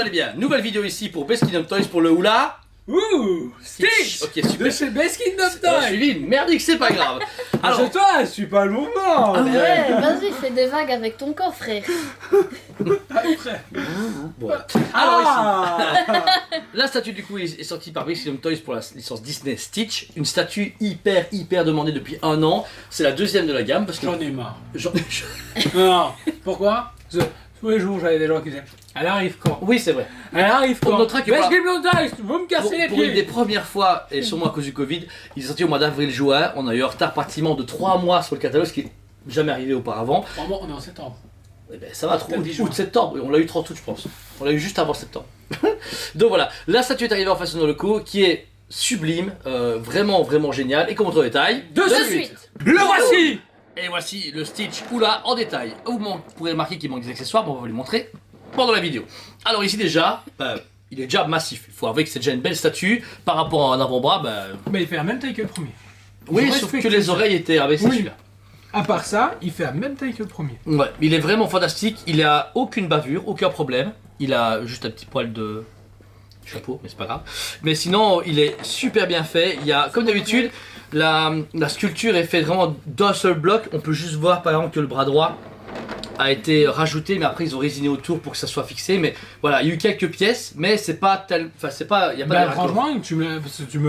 allez bien, nouvelle vidéo ici pour Best Kingdom Toys pour le Oula. Ouh, Stitch Ok, super. de chez Best Kingdom J'ai Toys. suivi une merdique, c'est pas grave. Alors, C'est toi, je suis pas le mouvement. Ah Ouais, vas-y, fais des vagues avec ton corps, frère. Après. bon. Alors ici, Ah la statue du coup est sortie par Best Kingdom Toys pour la licence Disney Stitch. Une statue hyper demandée depuis 1 an. C'est la deuxième de la gamme parce que... J'en ai marre. J'en- Non, pourquoi tous les jours, j'avais des gens qui disaient elle arrive quand? Oui, c'est vrai. Elle arrive On quand? notera que Best voilà. Kingdom Toys, vous me cassez les Pour une des pieds. premières fois, et sûrement à cause du Covid, il est sorti au mois d'avril-juin. On a eu un retard pratiquement de 3 mois sur le catalogue, ce qui n'est jamais arrivé auparavant. Vraiment, on est en septembre. Eh ben, ça va trop, Peut-être 10 jours. août, septembre, on l'a eu 30 août je pense. On l'a eu juste avant septembre. Donc voilà, la statue est arrivée en façon de loco qui est sublime, vraiment géniale. Et qu'on montre en détail. De suite. Le voici. Et voici le Stitch Oula en détail. Vous pourrez remarquer qu'il manque des accessoires, mais on va vous les montrer pendant la vidéo. Alors ici déjà, il est déjà massif. Il faut avouer que c'est déjà une belle statue. Par rapport à un avant-bras, Mais il fait la même taille que le premier. oui, Je sauf respecte que les ça. oreilles étaient abaissées Oui. celui-là. À part ça, il fait la même taille que le premier. Ouais, il est vraiment fantastique. Il a aucune bavure, aucun problème. Il a juste un petit poil de chapeau, mais c'est pas grave. Mais sinon, il est super bien fait. Il y a, comme d'habitude, la sculpture est faite vraiment d'un seul bloc. On peut juste voir par exemple que le bras droit a été rajouté, mais après ils ont résiné autour pour que ça soit fixé. Mais voilà, il y a eu quelques pièces, mais c'est pas tel. Enfin, c'est pas. Il y a pas Bah de franchement, tu me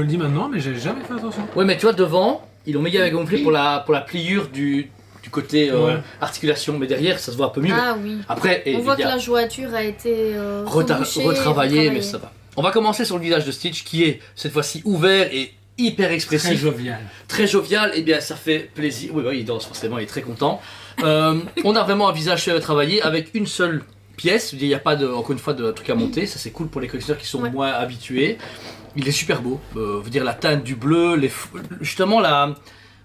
le dis maintenant, mais j'ai jamais fait attention. Ouais, mais tu vois, devant, ils l'ont méga gonflé pour la pliure du côté Ouais. articulation. Mais derrière, ça se voit un peu mieux. Ah oui. Après, On voit il y que a- la jointure a été rebouchée, retravaillé, mais ça va. On va commencer sur le visage de Stitch qui est cette fois-ci ouvert et hyper Très expressif, jovial. très jovial. Et bien ça fait plaisir. Oui, il danse forcément, il est très content. On a vraiment un visage travaillé avec une seule pièce. Il n'y a pas encore une fois de truc à monter. Ça c'est cool pour les collectionneurs qui sont Ouais. moins habitués. Il est super beau. Veut dire la teinte du bleu, justement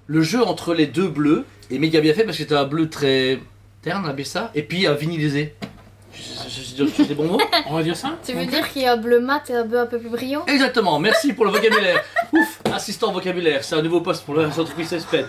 le jeu entre les deux bleus est méga bien fait parce que c'est un bleu très terne, on appelle ça, et puis vinylisé. C'est des bons mots. On va dire ça? Tu veux dire qu'il y a un bleu mat et un bleu un peu plus brillant? Exactement, merci pour le vocabulaire. Ouf, assistant vocabulaire, c'est un nouveau poste pour l'entreprise Espède.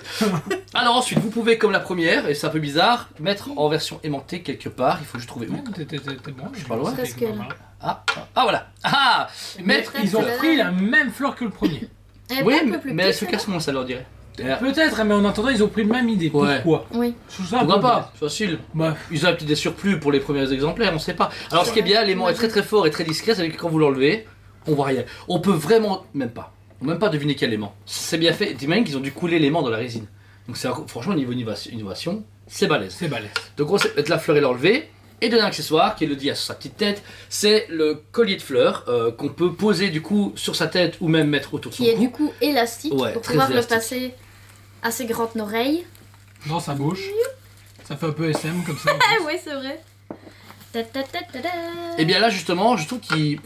Alors ensuite, vous pouvez, comme la première, et c'est un peu bizarre, mettre en version aimantée quelque part. Il faut juste trouver où. T'es bon. Je suis pas loin. Presque là. Ah voilà. Ah, mettre. Ils ont repris la même fleur que le premier. Elle est Oui, un peu plus mais elle petite, se casse moins, ça leur dirait. Peut-être, mais en attendant, ils ont pris la même idée. Ouais. Pourquoi? Oui. Je trouve ça un Pourquoi peu pas, facile. Bah, Ils ont peut-être des surplus pour les premiers exemplaires, on sait pas. Alors ce qui est bien, l'aimant est très fort et très discret, c'est que quand vous l'enlevez, on voit rien. On peut vraiment, même pas deviner quel aimant. C'est bien fait, t'imagines qu'ils ont dû couler l'aimant dans la résine. Donc c'est franchement, niveau innovation, c'est balèze. c'est balèze. Donc on sait mettre la fleur et l'enlever. Et donner un accessoire qui est le dit à sa petite tête, c'est le collier de fleurs qu'on peut poser du coup sur sa tête ou même mettre autour de son Qui est cou. du coup élastique Ouais, pour très pouvoir le élastique. passer à ses grandes oreilles. Dans sa bouche. Ça fait un peu SM comme ça. Ah oui, c'est vrai. Ta ta ta ta ta. Et bien là justement, je trouve qu'il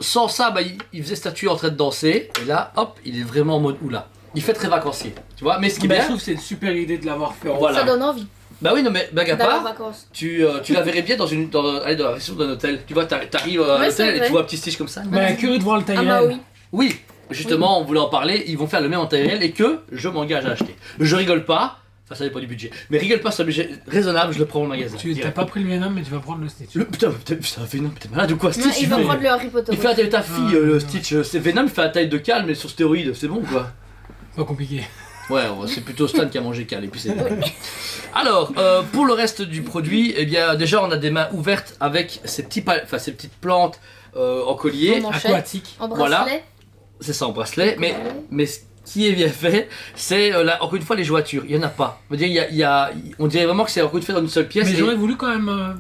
sans ça, il faisait statue en train de danser. Et là, hop, il est vraiment en mode oula. Il fait très vacancier, tu vois. Mais ce qui est Bah, je bien, trouve que c'est une super idée de l'avoir fait en Voilà. Ça donne envie bah oui, non mais blague à d'aller en part, vacances. tu la verrais bien dans la réception d'un hôtel. Tu vois, t'arrives à Ouais, c'est l'hôtel et vrai. tu vois un petit Stitch comme ça. Bah, curieux de voir le taille Ah bah réel. oui. Oui, justement, on voulait en parler, ils vont faire le même en taille réelle et que je m'engage à acheter. Je rigole pas, enfin ça dépend du budget, mais rigole pas, c'est un budget raisonnable, je le prends au magasin. Tu t'as direct. pas pris le Venom, mais tu vas prendre le Stitch. Putain, Venom, t'es malade ou quoi? Non, Stitch, il va fait- prendre le Harry Potter. il fait la taille de ta fille, le ouais. Stitch. C'est Venom, il fait la taille de Cal, mais sur stéroïdes, c'est bon quoi. Pas compliqué. Ouais, c'est plutôt Stan qui a mangé Cal et puis c'est bon. Alors, pour le reste du produit, eh bien déjà on a des mains ouvertes avec ces petites plantes en collier. En manchette. Aquatique. En Voilà. bracelet. C'est ça en bracelet, mais ce qui est bien fait, c'est encore une fois les jointures. Il y en a pas. On, dirait, on dirait vraiment que c'est encore une fois dans une seule pièce. Mais et- j'aurais voulu quand même.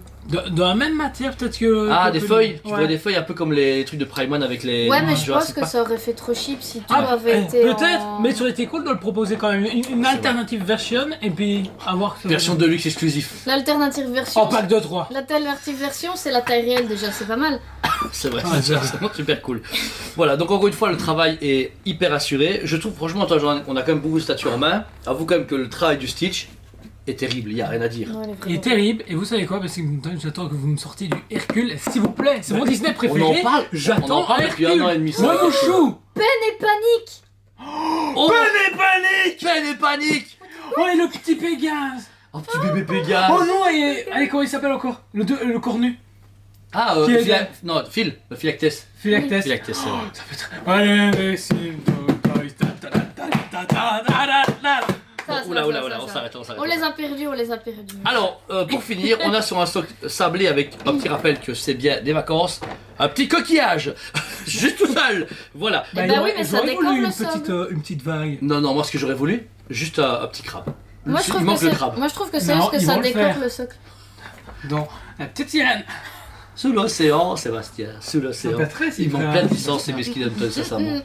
Dans la même matière, peut-être que. Ah, que des peu- feuilles. Tu Ouais. vois des feuilles un peu comme les trucs de Primeman avec les. Ouais, mais je pense Jurassic que Park. ça aurait fait trop cheap si tout Ah, avait été. peut-être, en- mais ça aurait été cool de le proposer quand même. Une alternative version et puis avoir. que- Version de luxe exclusif. L'alternative version. En pack de 3. L'alternative version, c'est la taille réelle déjà, c'est pas mal. C'est vrai, Ah, c'est ça. vraiment super cool. Voilà, donc encore une fois, le travail est hyper assuré. Je trouve franchement, toi, on a quand même beaucoup de statues en main. Avoue quand même que le travail du Stitch est terrible, il n'y a rien à dire. Ouais, elle est Il est vraiment- terrible, et vous savez quoi? Parce que j'attends que vous me sortiez du Hercule, s'il vous plaît. C'est mon Disney On préféré. en parle, J'attends on en parle depuis Hercule. 1 an et demi. ça. Moi, mon chou. Peine et panique. Oh, Peine et panique. Oh, et le petit Pégase. Oh, petit bébé Pégase. Oh non, et allez, comment il s'appelle encore? Le cornu. Ah, Qui est non, Philactès. Philactès. Philactès, c'est vrai. Ça peut être. Allez, Beskin Toys. Ça, Oula, ça, oula, ça, oula, ça, on ça. s'arrête, on s'arrête. On les a perdus, on les a perdus. Alors, pour finir, on a sur un stock sablé avec un petit rappel que c'est bien des vacances, un petit coquillage, juste tout seul, voilà. Eh ben oui, mais ça j'aurais décore voulu le une sable. une petite vague. Non, non, moi ce que j'aurais voulu, juste un petit crabe. Moi je, Il trouve manque que le c'est- crabe. moi je trouve que c'est Non, juste que ils ça vont le décore faire. le socle. Dans la petite sirène. Sous l'océan, Sébastien, sous l'océan. C'est pas très Ils m'ont sympa. plein de licences et Biscuit Hunter, sincèrement.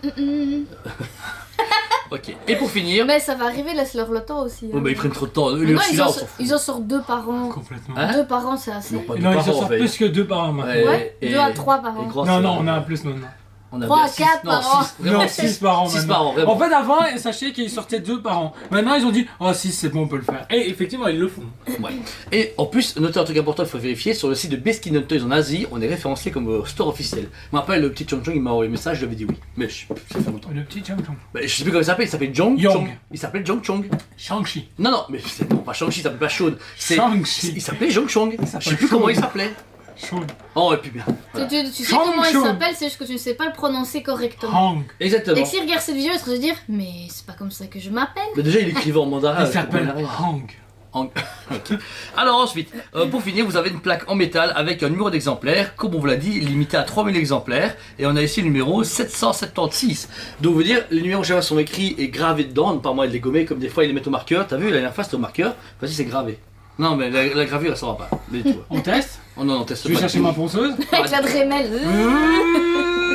Ok, et pour finir, Mais ça va arriver, laisse-leur le temps aussi. oh, bah, ils prennent trop de temps, eux, Maintenant, celui-là, on s'en fout. ils en sortent 2 par an. Complètement. Hein 2 par an, c'est assez. Non, pas deux Non, ils par en an, sortent mais- plus que 2 par an maintenant. Ouais, 2 à 3 par et an. grosse, Non, non, on a un plus maintenant. On a 3 bien à six- 4 non, par an. six, vraiment Non, 6 par an Six maintenant. par an, vraiment. En fait, avant, sachez qu'ils sortaient 2 par an. Maintenant, ils ont dit, oh 6, c'est bon, on peut le faire. Et effectivement, ils le font. Ouais. Et en plus, notez un truc important, il faut vérifier, sur le site de Biscuit Toys en Asie, on est référencé comme store officiel. Je me rappelle, le petit Chong Chong, il m'a envoyé un message, je lui avais dit oui. Mais ça fait longtemps. Le petit Chong Chong. Bah, je sais plus comment il s'appelle Jong Yong. Chong. Il s'appelle Jong Chong. Shang-Chi. Non, non, mais c'est non, pas Shang-Chi, il s'appelle pas Shaun. Shang-Chi. Il s'appelait Jong Chong. Je sais s'appelle plus comment Shaun. il s'appelait. Shaun. Oh, et puis bien. Voilà. Tu sais Chong comment il Chong. s'appelle, c'est juste que tu ne sais pas le prononcer correctement. Hang. Exactement. Et que s'il regarde cette vidéo, il va se dire, mais c'est pas comme ça que je m'appelle. Mais déjà, il écrivait en mandarin. Il je s'appelle comprenais rien. Hang. Ok. Alors ensuite, pour finir, vous avez une plaque en métal avec un numéro d'exemplaire, comme on vous l'a dit, limité à 3000 exemplaires. Et on a ici le numéro 776. Donc, vous dire, les numéros chaque fois sont écrits et gravés dedans, pas moi de les gommer comme des fois ils les mettent au marqueur. T'as vu, la dernière fois c'était au marqueur, voici c'est gravé. Non, mais la gravure elle s'en va pas. Mais tu vois. On teste. Oh non, non, teste Je vais pas. chercher ma ponceuse. Avec la Dremel.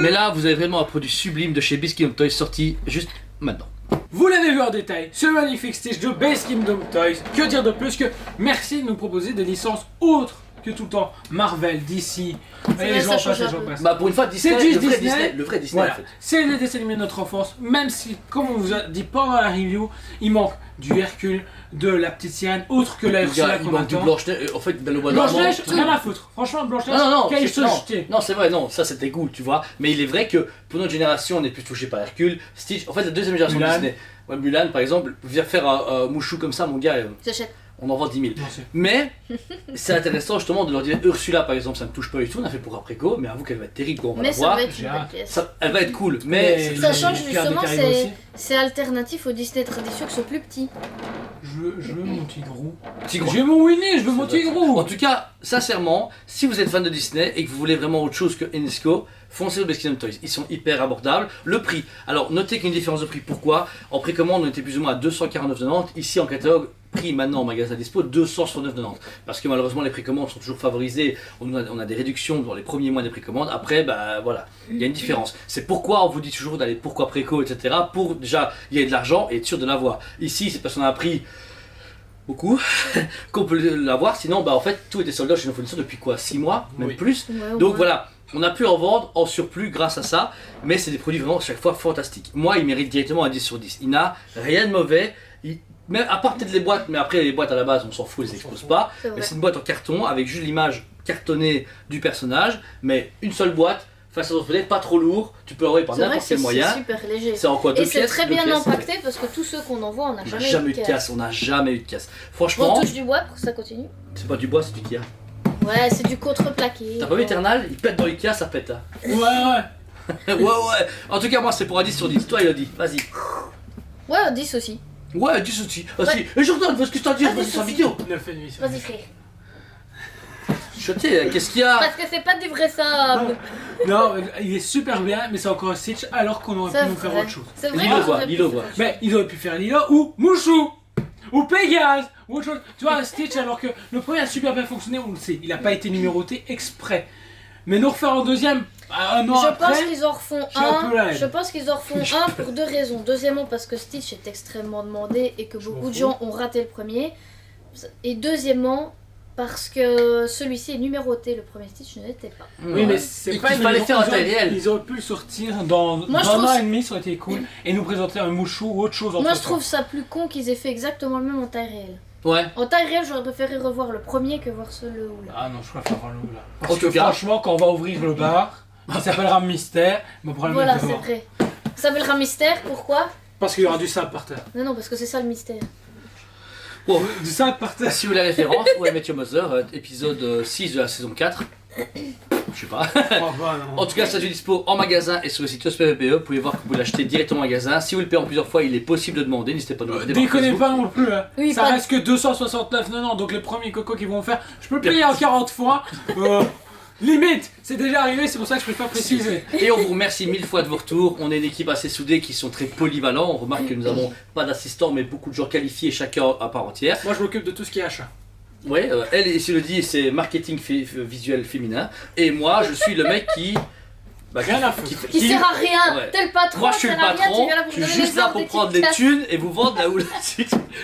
Mais là, vous avez vraiment un produit sublime de chez Biscuit Toys sorti juste maintenant. Vous l'avez vu en détail, ce magnifique Stitch de Base Kingdom Toys. Que dire de plus que merci de nous proposer des licences autres que tout le temps Marvel, DC, vrai, et les ça gens change passent, les un gens peu. passent. Bah, pour une fois, Disney, C'est le juste vrai Disney. Disney. Le vrai Disney Voilà, en fait. c'est les dessins animés de notre enfance, même si, comme on vous a dit pendant la review, il manque du Hercule, de la petite sirène, autre que la Ursula Il qu'on manque du attend. Blanche-Neige. En fait, dans le bois normand. Blanche-Neige, rien à foutre. Franchement, Blanche-Neige, Non, non, non, qu'elle c'est- se non, jeter. non, c'est vrai, non, ça c'était cool, tu vois. Mais il est vrai que pour notre génération, on est plus touché par Hercule, Stitch. En fait, la deuxième génération Mulan. de Disney. Ouais, Mulan, par exemple, viens faire un mouchou comme ça, mon gars, J'achète. on en vend 10 000. Non, c'est- Mais c'est intéressant justement de leur dire Ursula, par exemple, ça ne touche pas du tout, on a fait pour après go, mais avoue qu'elle va être terrible quand on va Mais la ça voir. va être une J'ai belle hâte. pièce. Elle va être cool, mais. Ça les change Pirates des justement, Caraïbes aussi. c'est alternatif aux Disney traditionnels qui sont plus petits. Je veux mon Tigrou. Petit gros. J'ai mon Winnie, je veux mon C'est vrai. Tigrou. En tout cas, sincèrement, si vous êtes fan de Disney et que vous voulez vraiment autre chose que Enesco, foncez au Best Kingdom Toys. Ils sont hyper abordables. Le prix, alors notez qu'il y a une différence de prix. Pourquoi? En précommande, on était plus ou moins à 249,90. Ici en catalogue, prix maintenant en magasin dispo, 269,90. Parce que malheureusement, les précommandes sont toujours favorisées. On a des réductions dans les premiers mois des précommandes. Après, bah voilà, il y a une différence. C'est pourquoi on vous dit toujours d'aller pourquoi préco, etc. Pour déjà y avoir de l'argent et être sûr de l'avoir. Ici, c'est parce qu'on a un prix beaucoup qu'on peut l'avoir. Sinon, bah en fait, tout était sold out chez nos fournisseurs depuis quoi? 6 mois, même Oui. plus. Ouais, au Donc moins. voilà, on a pu en vendre en surplus grâce à ça, mais c'est des produits vraiment chaque fois fantastiques. Moi, il mérite directement un 10 sur 10. Il n'a rien de mauvais, même à part peut-être les boîtes, mais après les boîtes à la base, on s'en fout, ils n'explosent pas. C'est Mais vrai. c'est une boîte en carton avec juste l'image cartonnée du personnage, mais une seule boîte, face à d'autres modèles, pas trop lourd, tu peux l'envoyer par C'est vrai que n'importe c'est quel moyen. super léger. C'est en quoi? Deux Et c'est pièces, très deux bien pièces. impacté parce que tous ceux qu'on envoie, on n'a On n'a jamais eu de casse, on n'a jamais eu de casse. On Franchement, touche du bois pour que ça continue. c'est pas du bois, c'est du Ikea. Ouais, c'est du contreplaqué. T'as pas vu Eternal? Il pète dans Ikea, ça pète. Hein. Ouais. Ouais, ouais. En tout cas, moi, c'est pour un 10 sur 10. Toi, Elodie, vas-y. Ouais, 10 aussi. Ouais, 10 aussi. Vas-y. Et Jordan, parce que je t'en dis, Ah, vas-y 10 sur la aussi. vidéo. 9,5. Vas-y, frère. Chuté, qu'est-ce qu'il y a? Parce que c'est pas du vrai sable. Non, il est super bien, mais c'est encore un Stitch alors qu'on aurait C'est pu nous faire vrai. autre chose. C'est vrai Lilo qu'on voit, aurait pu Lilo faire voit. autre chose. Mais ils auraient pu faire Lila ou Mouchou ou Pégase ou autre chose. Tu vois, un Stitch alors que le premier a super bien fonctionné, on le sait. Il n'a pas été numéroté exprès. Mais nous refaire en deuxième, un an Je après. pense qu'ils en refont je suis un peu la un. haine. Je pense qu'ils en refont un pour deux raisons. Deuxièmement, parce que Stitch est extrêmement demandé et que Je m'en beaucoup de fous. gens ont raté le premier. Et deuxièmement, parce que celui-ci est numéroté, le premier Stitch ne l'était pas. Oui, mais c'est Il pas une fallait raison. faire un Ils auraient- taille réel. Ils auraient pu le sortir dans, Moi, je dans un trouve an ça- et demi, ça aurait été cool. Et nous présenter un Mouchou ou autre chose entre Moi, je trouve ça plus con qu'ils aient fait exactement le même en taille réelle. Ouais. En taille réelle, j'aurais préféré revoir le premier que voir ce le ou là. Ah non, je préfère voir le là. En Parce tout que cas- franchement, quand on va ouvrir le bar, il s'appellera Mystère, mais on pourra le Voilà, mettre c'est devant. vrai. Ça s'appellera Mystère, pourquoi? Parce qu'il y aura du sable par terre. Non, non, parce que c'est ça le mystère. Bon, Du sable par terre. si vous voulez la référence, ouais, Matthew Mother, épisode 6 de la saison 4. Je sais pas. Oh, bah, non. En tout cas, ça est dispo en magasin et sur le site PvPE. Vous pouvez voir que vous l'achetez directement en magasin. Si vous le payez en plusieurs fois, il est possible de demander. N'hésitez pas à nous demander. par Déconnez Facebook. pas non plus, hein. Oui, Ça pas- reste que 269,90, donc les premiers cocos qui vont faire, je peux le payer en 40 fois. Limite, c'est déjà arrivé, c'est pour ça que je préfère préciser. Et on vous remercie mille fois de vos retours. On est une équipe assez soudée qui sont très polyvalents. On remarque que nous avons pas d'assistants mais beaucoup de gens qualifiés, chacun à part entière. Moi je m'occupe de tout ce qui est achat. Ouais, elle, ici le dit, c'est marketing visuel féminin. Et moi, je suis le mec qui. Rien à foutre. Qui sert à rien, Ouais. tel patron, Moi je suis le sert à rien, tu patron, viens là pour je suis donner juste des là ordres pour prendre les efficaces. thunes et vous vendre la houle.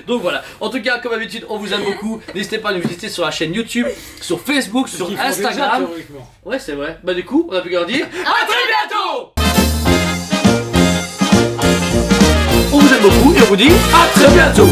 Donc voilà, en tout cas comme d'habitude on vous aime beaucoup, n'hésitez pas à nous visiter sur la chaîne YouTube, sur Facebook, sur Ils font déjà, Instagram. théoriquement. Ouais c'est vrai, bah du coup on a pu leur dire À très bientôt. On vous aime beaucoup et on vous dit à très bientôt.